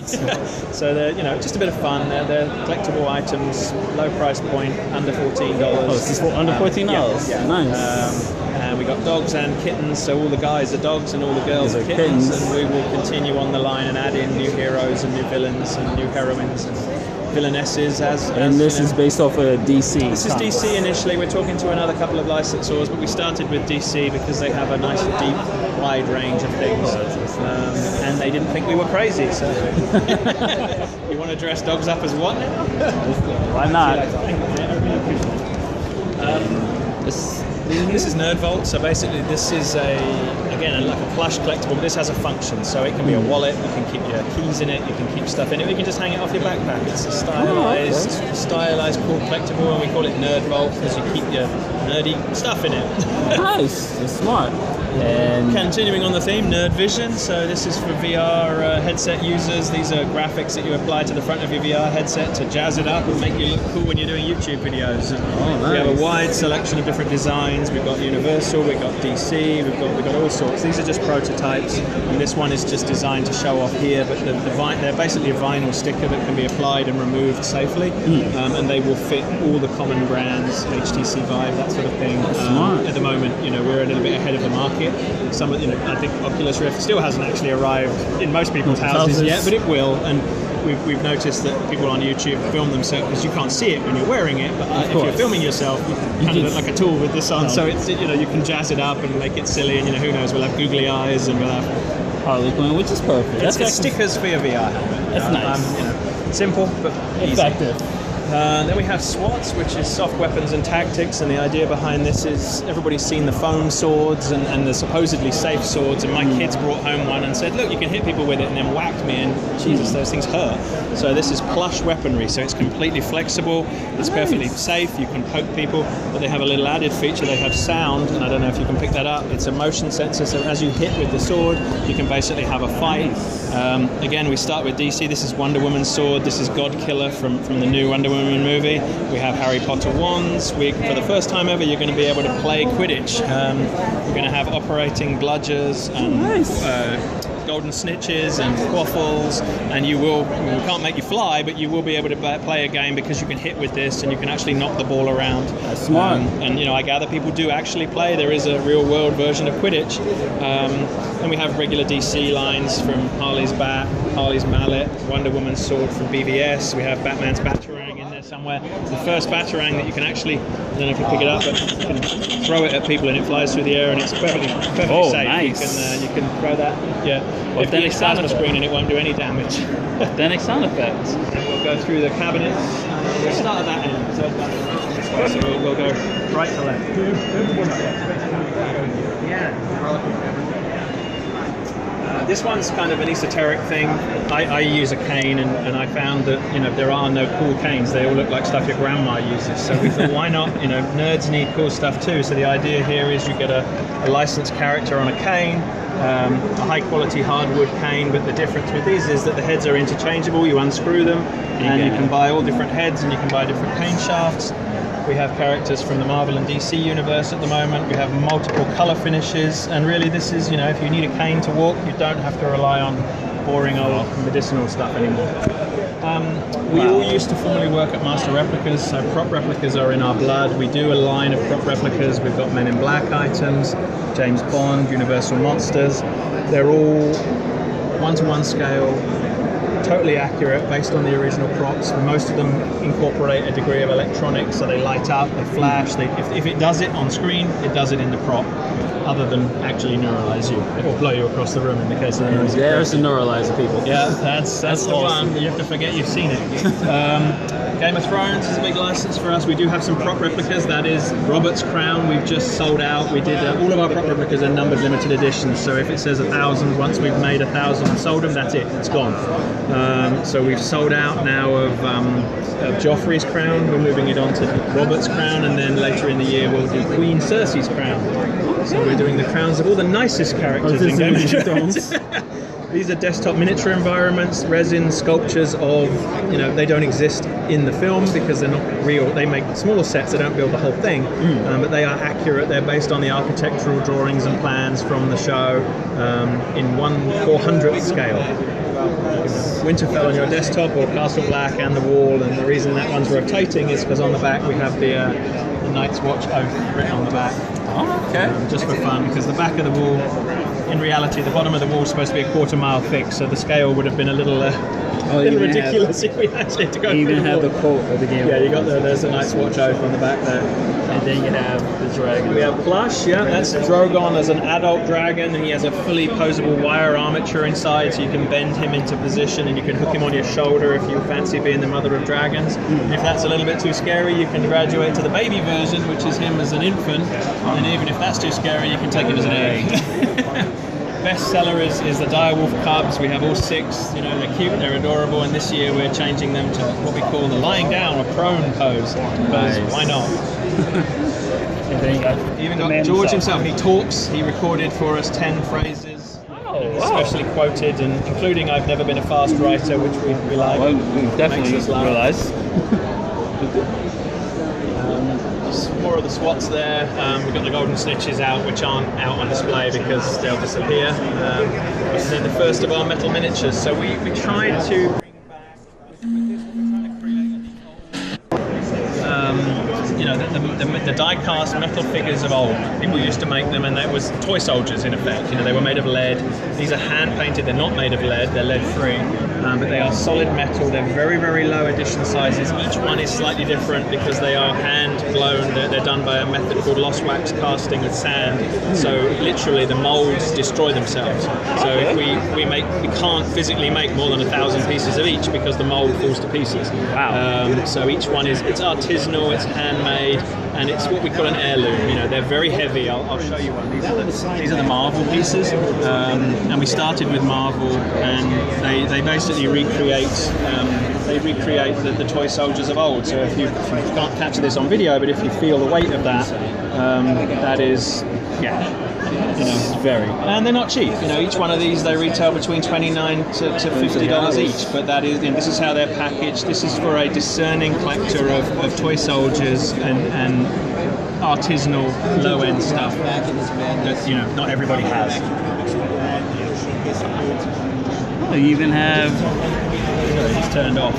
So they're, you know, just a bit of fun. They're collectible items, low price point, under $14. Oh, this is under $14. Yeah. Nice. And we got dogs and kittens, so all the guys are dogs and all the girls are kittens, and we will continue on the line and add in new heroes and new villains and new heroines and villainesses and this is based off of DC. This is DC initially. We're talking to another couple of licensors, but we started with DC because they have a nice, deep, wide range of things, and they didn't think we were crazy. So, you want to dress dogs up as what now? Why not? This is Nerd Vault. So basically, this is again like a plush collectible, but this has a function. So it can be a wallet. You can keep your keys in it. You can keep stuff in it. You can just hang it off your backpack. It's a stylized, cool collectible, and we call it Nerd Vault because you keep your nerdy stuff in it. Nice. It's smart. And continuing on the theme, Nerd Vision. So this is for VR headset users. These are graphics that you apply to the front of your VR headset to jazz it up and make you look cool when you're doing YouTube videos. And nice. We have a wide selection of different designs. We've got Universal, we've got DC, we've got all sorts. These are just prototypes, and this one is just designed to show off here. But they're basically a vinyl sticker that can be applied and removed safely, and they will fit all the common brands, HTC Vive, that sort of thing. At the moment, you know, we're a little bit ahead of the market. Some of, you know, I think Oculus Rift still hasn't actually arrived in most people's houses yet, but it will. And we've noticed that people on YouTube film themselves because you can't see it when you're wearing it. But if you're filming yourself, you kind of look like a tool with this on. So it's, you know, you can jazz it up and make it silly. And, you know, who knows? We'll have googly eyes and we'll have Harley Quinn, which is perfect. It's stickers for your VR helmet. That's nice. You know, simple but effective. Then we have SWATs, which is soft weapons and tactics, and the idea behind this is everybody's seen the foam swords and the supposedly safe swords, and my kids brought home one and said, look, you can hit people with it, and then whacked me, and Jesus, those things hurt. So this is plush weaponry, so it's completely flexible, it's perfectly safe, you can poke people, but they have a little added feature, they have sound, and I don't know if you can pick that up, it's a motion sensor, so as you hit with the sword, you can basically have a fight. Again, we start with DC, this is Wonder Woman's sword, this is God Killer from the new Wonder Woman movie. We have Harry Potter wands. For the first time ever, you're going to be able to play Quidditch. We're going to have operating bludgers and golden snitches and quaffles, and we can't make you fly, but you will be able to play a game because you can hit with this and you can actually knock the ball around. That's smart. And you know, I gather people do actually play. There is a real world version of Quidditch. And we have regular DC lines from Harley's bat, Harley's mallet, Wonder Woman's sword from BVS. We have Batman's batarang in there somewhere. The first batarang that you can actually, I don't know if you pick it up, but you can throw it at people and it flies through the air and it's perfectly safe. Nice. You can throw that. Yeah. Authentic sound effect screen and it won't do any damage. Authentic sound effects. And we'll go through the cabinets. We'll start at that end. So we'll go right to left. This one's kind of an esoteric thing. I use a cane, and I found that, you know, there are no cool canes. They all look like stuff your grandma uses. So we thought, why not? You know, nerds need cool stuff too. So the idea here is you get a licensed character on a cane, a high quality hardwood cane, but the difference with these is that the heads are interchangeable. You unscrew them, and you can buy all different heads, and you can buy different cane shafts. We have characters from the Marvel and DC universe at the moment. We have multiple color finishes, and really this is, you know, if you need a cane to walk, you don't have to rely on boring old medicinal stuff anymore. We all used to formerly work at Master Replicas, so prop replicas are in our blood. We do a line of prop replicas. We've got Men in Black items, James Bond, Universal Monsters. They're all one-to-one scale, totally accurate based on the original props. Most of them incorporate a degree of electronics, so they light up, they flash. If it does it on screen, it does it in the prop, other than actually neuralize you or blow you across the room in the case of the there's the neuralizer, people. Yeah, that's the awesome. one. You have to forget you've seen it. Game of Thrones is a big license for us. We do have some prop replicas. That is Robert's crown. We've just sold out. We did all of our prop replicas are numbered limited editions. So if it says 1,000, once we've made 1,000 and sold them, that's it. It's gone. So we've sold out now of Joffrey's crown. We're moving it on to Robert's crown, and then later in the year we'll do Queen Cersei's crown. So we're doing the crowns of all the nicest characters in Game of Thrones. These are desktop miniature environments, resin sculptures of, they don't exist in the film because they're not real. They make smaller sets, they don't build the whole thing, but they are accurate. They're based on the architectural drawings and plans from the show in 1/400th scale. Winterfell on your desktop or Castle Black and the wall, and the reason that one's rotating is because on the back we have the Night's Watch oath written on the back. Oh, okay. Just for fun, because the back of the wall, in reality, the bottom of the wall is supposed to be a 1/4 mile thick, so the scale would have been a little ridiculous if we actually had to go through even the have wall. the quote of the game. Yeah, you got there's a Night's Watch oath on the back there. And then you have the dragon. We have Plush, yeah, that's Drogon as an adult dragon, and he has a fully posable wire armature inside, so you can bend him into position and you can hook him on your shoulder if you fancy being the mother of dragons. If that's a little bit too scary, you can graduate to the baby version, which is him as an infant, and even if that's too scary, you can take him as an egg. Bestseller is the direwolf cubs. We have all 6. They're cute, they're adorable, and this year we're changing them to what we call the lying down or prone pose, because why not? And then you got Even got George himself. He talks. He recorded for us 10 phrases, especially quoted, and including "I've never been a fast writer," which we like. Well, we definitely Makes us laugh. realize. More of the SWATs there. We've got the golden snitches out, which aren't out on display because they'll disappear. And then the first of our metal miniatures. So we tried to bring back. The die-cast metal figures of old. People used to make them, and that was toy soldiers in effect. They were made of lead. These are hand-painted. They're not made of lead. They're lead-free, but they are solid metal. They're very, very low edition sizes. Each one is slightly different because they are hand-blown. They're done by a method called lost wax casting with sand. So literally, the molds destroy themselves. So if we can't physically make more than 1,000 pieces of each because the mold falls to pieces. Wow. So each one it's artisanal, it's handmade, and it's what we call an heirloom. They're very heavy. I'll show you one. These are the Marvel pieces, and we started with Marvel, and they basically recreate the toy soldiers of old. So if you can't capture this on video, but if you feel the weight of that, that is, it's very. And they're not cheap. Each one of these they retail between $29 to $50 each. But that is, this is how they're packaged. This is for a discerning collector of toy soldiers and artisanal low-end stuff that not everybody has. You even have. It's turned off.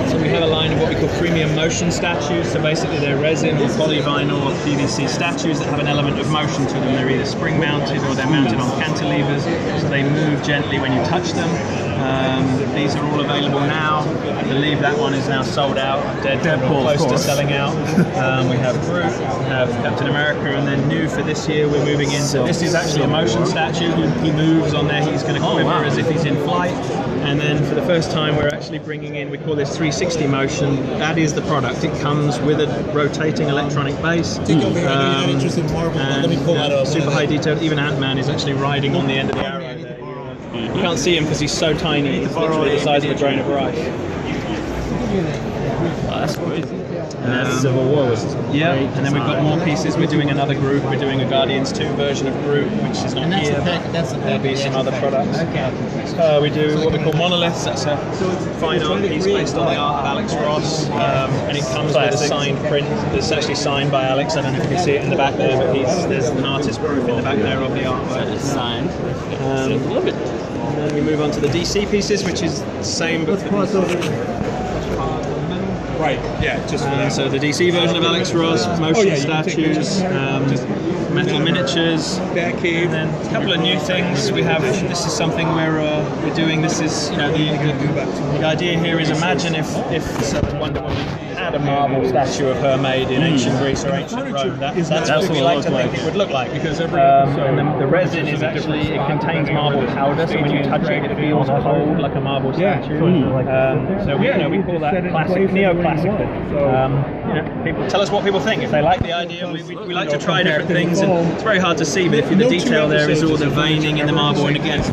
So we have a line of what we call premium motion statues. So basically they're resin or polyvinyl or PVC statues that have an element of motion to them. They're either spring mounted or they're mounted on cantilevers, so they move gently when you touch them. These are all available now. I believe that one is now sold out. Deadpool, close to selling out. We have Groot, we have Captain America, and then new for this year we're moving into. This is actually a motion statue. He moves on there. He's going to quiver as if he's in flight. And then for the first time we're actually bringing in, we call this 360 motion. That is the product. It comes with a rotating electronic base. Let me pull that up. Super high detail. Even Ant-Man is actually riding on the end of the arrow there. You can't see him because he's so tiny. He's literally the size of a grain of rice. Wow, that's crazy. And that's Civil War was Yeah, and then we've got more pieces. We're doing another group. We're doing a Guardians 2 version of Groot, which is not here. There'll be some other products. We do what we call monoliths. That's a fine art piece based on the art of Alex Ross, and it comes with a signed print that's actually signed by Alex. I don't know if you can see it in the back there, but there's an artist proof in the back there of the artwork. it's signed. Love it. And then we move on to the DC pieces, which is the same but Right, yeah, just so the DC version of Alex Ross, motion statues, metal miniatures, and then a couple of new things. We have, this is something we're doing. This is, the idea here is imagine if Wonder Woman had a marble statue of her made in ancient Greece or ancient Rome. That's what we like to think it would look like. Because and the resin is actually, it contains marble powder, so when you touch it, it feels cold like a marble statue. So we call that classic, neoclassical. People tell us what people think. If they like the idea, we like to try different things, and it's very hard to see. But if the detail there is all the veining in the marble, and again,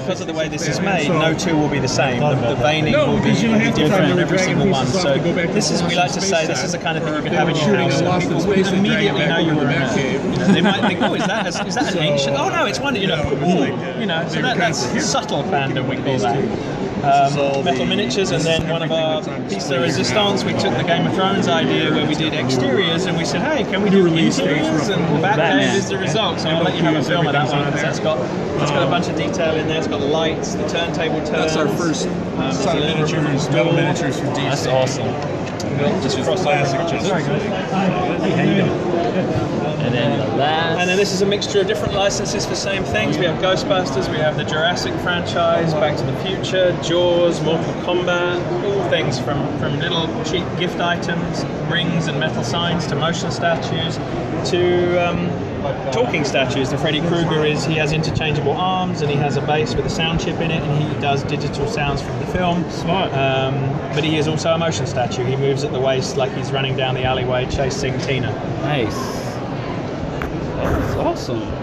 because of the way this is made, no two will be the same. The veining will be different on every single one. So this is, we like to say, this is the kind of thing you can have in your house. So people would immediately know you were in it. They might think, oh, is that an ancient? Oh no, it's one. So that's subtle fandom, we call that. Metal miniatures, and then one of our piece de resistance, we took the Game of Thrones idea where we did exteriors, and we said, hey, can we do interiors? And Batman is the result. So I'll let you have a film of that one, because it's got a bunch of detail in there. It's got lights, the turntable turns. That's our first set of miniatures, metal miniatures from DC. That's awesome. Just cross classic. Very good. Hey, how you doing? And then the last. And then this is a mixture of different licenses for same things. We have Ghostbusters, we have the Jurassic franchise, Back to the Future, Jaws, Mortal Kombat, all things from little cheap gift items, rings and metal signs, to motion statues, to talking statues. The Freddy Krueger he has interchangeable arms, and he has a bass with a sound chip in it, and he does digital sounds from the film. Smart. But he is also a motion statue. He moves at the waist like he's running down the alleyway chasing Tina. Nice. That's awesome.